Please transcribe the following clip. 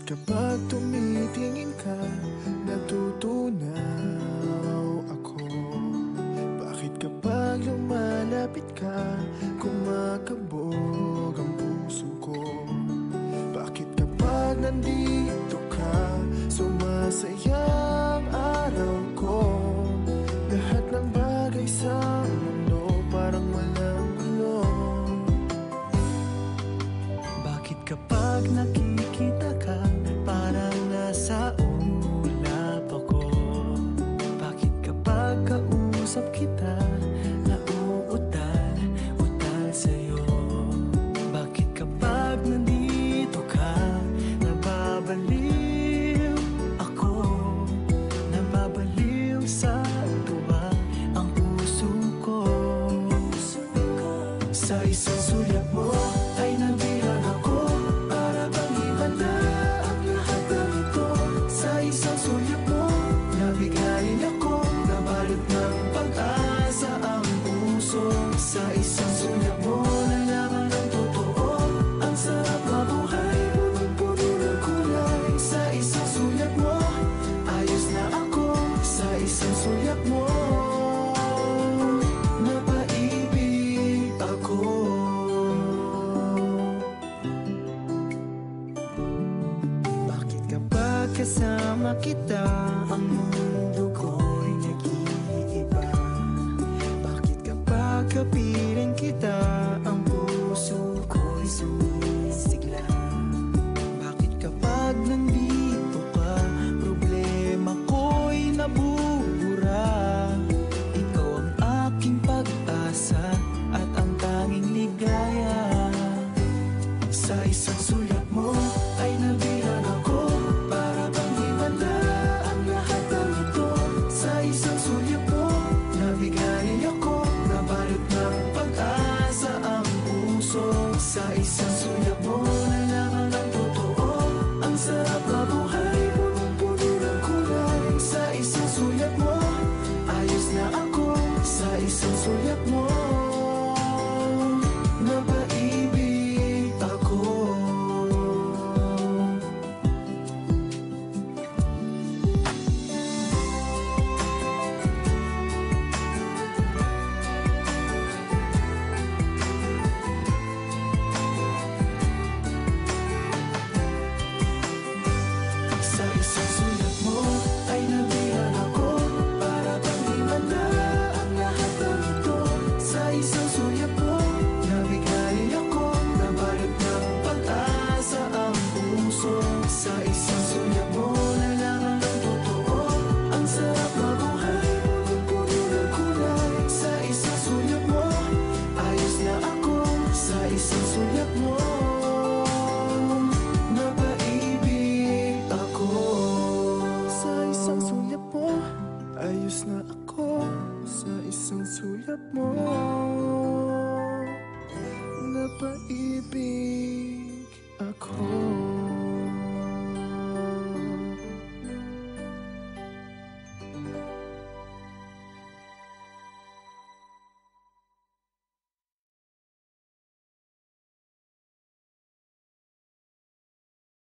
kapag tumitingin ka, natutunaw ako? Bakit kapag lumalapit ka, kumakabog ang puso ko? Bakit kapag nandito ka, sumasaya ang araw ko? Lahat ng bagay sa mundo parang walang gulo. Bakit kapag nakikita ka, parang nasa ulap ako? Bakit kapag kausap kita, nauutal-utal sa'yo? Bakit kapag nandito ka, nababaliw ako? Nababaliw sa tuwa ang puso ko. Sa isang sulyap mo ay nabilang ako, para bang himanda ang lahat ng ito. Sa isang sulyap mo, nabigayin ako, nabalot ng pag-asa ang puso. Sa isang sulyap mo, nalaman ng totoo, ang sarap mabuhay, punong-puno ng kulay. Sa isang sulyap mo, ayos na ako. Sa isang sulyap mo, napaibig ako. Bakit kapag kasama kita, ang mundo ko'y nag-iiba? Bakit kapag kapiling kita, ang puso ko'y sumisigla? Bakit kapag nandito ka, problema ko'y nabubura? Ikaw ang aking pag-asa at ang tanging ligaya. Sa isang sulyap mo ay nabilang ako, para bang himanda ang lahat ng ito. Sa isang sulyap mo, nabigayin ako, nabalot ng pag-asa ang puso. Sa isang sulyap mo, nalaman ng totoo, ang sarap mabuhay, punong-puno ng kulay. Sa isang sulyap mo, ayos na ako. Sa isang sulyap mo, napaibig ako. Sa isang sulyap mo ay nabilang ako, para bang himanda ang lahat ng ito. Sa isang sulyap mo, nabigayin ako, nabalot ng pag-asa ang puso. Sa isang sulyap mo, nalaman ng totoo, ang sarap mabuhay, punong-puno ng kulay. Sa isang sulyap mo, ayos na ako. Sa isang sulyap mo, napaibig ako. Sa isang sulyap mo, ayos na ako. Sa isang sulyap mo,